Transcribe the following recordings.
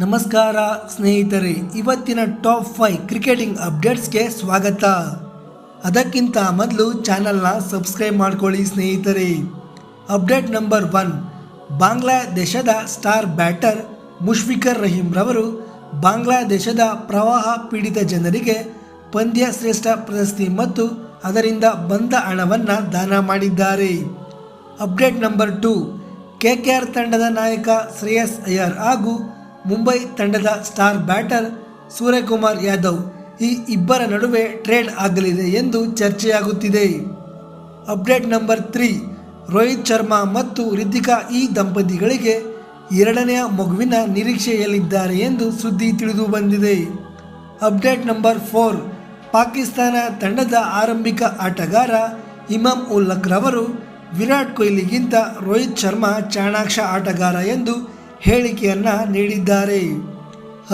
ನಮಸ್ಕಾರ ಸ್ನೇಹಿತರೆ, ಇವತ್ತಿನ ಟಾಪ್ 5 ಕ್ರಿಕೆಟಿಂಗ್ ಅಪ್ಡೇಟ್ಸ್ಗೆ ಸ್ವಾಗತ. ಅದಕ್ಕಿಂತ ಮೊದಲು ಚಾನಲ್ನ ಸಬ್ಸ್ಕ್ರೈಬ್ ಮಾಡ್ಕೊಳ್ಳಿ ಸ್ನೇಹಿತರೆ. ಅಪ್ಡೇಟ್ ನಂಬರ್ 1, ಬಾಂಗ್ಲಾದೇಶದ ಸ್ಟಾರ್ ಬ್ಯಾಟರ್ ಮುಷ್ಫಿಕರ್ ರಹೀಂ ರವರು ಬಾಂಗ್ಲಾದೇಶದ ಪ್ರವಾಹ ಪೀಡಿತ ಜನರಿಗೆ ಪಂದ್ಯ ಶ್ರೇಷ್ಠ ಪ್ರಶಸ್ತಿ ಮತ್ತು ಅದರಿಂದ ಬಂದ ಹಣವನ್ನು ದಾನ ಮಾಡಿದ್ದಾರೆ. ಅಪ್ಡೇಟ್ ನಂಬರ್ 2, KKR ತಂಡದ ನಾಯಕ ಶ್ರೇಯಸ್ ಅಯ್ಯರ್ ಹಾಗೂ ಮುಂಬೈ ತಂಡದ ಸ್ಟಾರ್ ಬ್ಯಾಟರ್ ಸೂರ್ಯಕುಮಾರ್ ಯಾದವ್ ಈ ಇಬ್ಬರ ನಡುವೆ ಟ್ರೇಡ್ ಆಗಲಿದೆ ಎಂದು ಚರ್ಚೆಯಾಗುತ್ತಿದೆ. ಅಪ್ಡೇಟ್ ನಂಬರ್ 3, ರೋಹಿತ್ ಶರ್ಮಾ ಮತ್ತು ರಿತಿಕಾ ಈ ದಂಪತಿಗಳಿಗೆ ಎರಡನೆಯ ಮಗುವಿನ ನಿರೀಕ್ಷೆಯಲ್ಲಿದ್ದಾರೆ ಎಂದು ಸುದ್ದಿ ತಿಳಿದು ಬಂದಿದೆ. ಅಪ್ಡೇಟ್ ನಂಬರ್ 4, ಪಾಕಿಸ್ತಾನ ತಂಡದ ಆರಂಭಿಕ ಆಟಗಾರ ಇಮಾಮ್ ಉಲ್ ಹಕ್ ರವರು ವಿರಾಟ್ ಕೊಹ್ಲಿಗಿಂತ ರೋಹಿತ್ ಶರ್ಮಾ ಚಾಣಾಕ್ಷ ಆಟಗಾರ ಎಂದು ಹೇಳಿಕೆಯನ್ನು ನೀಡಿದ್ದಾರೆ.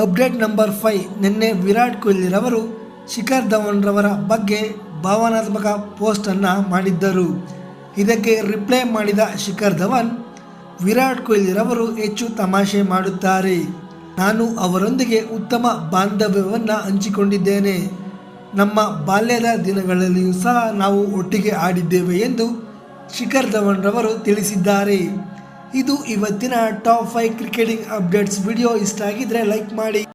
ಅಪ್ಡೇಟ್ ನಂಬರ್ 5, ನಿನ್ನೆ ವಿರಾಟ್ ಕೊಹ್ಲಿ ರವರು ಶಿಖರ್ ಧವನ್ ರವರ ಬಗ್ಗೆ ಭಾವನಾತ್ಮಕ ಪೋಸ್ಟನ್ನು ಮಾಡಿದ್ದರು. ಇದಕ್ಕೆ ರಿಪ್ಲೈ ಮಾಡಿದ ಶಿಖರ್ ಧವನ್, ವಿರಾಟ್ ಕೊಹ್ಲಿ ರವರು ಹೆಚ್ಚು ತಮಾಷೆ ಮಾಡುತ್ತಾರೆ. ನಾನು ಅವರೊಂದಿಗೆ ಉತ್ತಮ ಬಾಂಧವ್ಯವನ್ನು ಹಂಚಿಕೊಂಡಿದ್ದೇನೆ. ನಮ್ಮ ಬಾಲ್ಯದ ದಿನಗಳಲ್ಲಿಯೂ ಸಹ ನಾವು ಒಟ್ಟಿಗೆ ಆಡಿದ್ದೇವೆ ಎಂದು ಶಿಖರ್ ಧವನ್ ರವರು ತಿಳಿಸಿದ್ದಾರೆ. ಇದು ಇವತ್ತಿನ ಟಾಪ್ 5 ಕ್ರಿಕೆಟಿಂಗ್ ಅಪ್ಡೇಟ್ಸ್. ವಿಡಿಯೋ ಇಷ್ಟ ಆಗಿದ್ರೆ ಲೈಕ್ ಮಾಡಿ.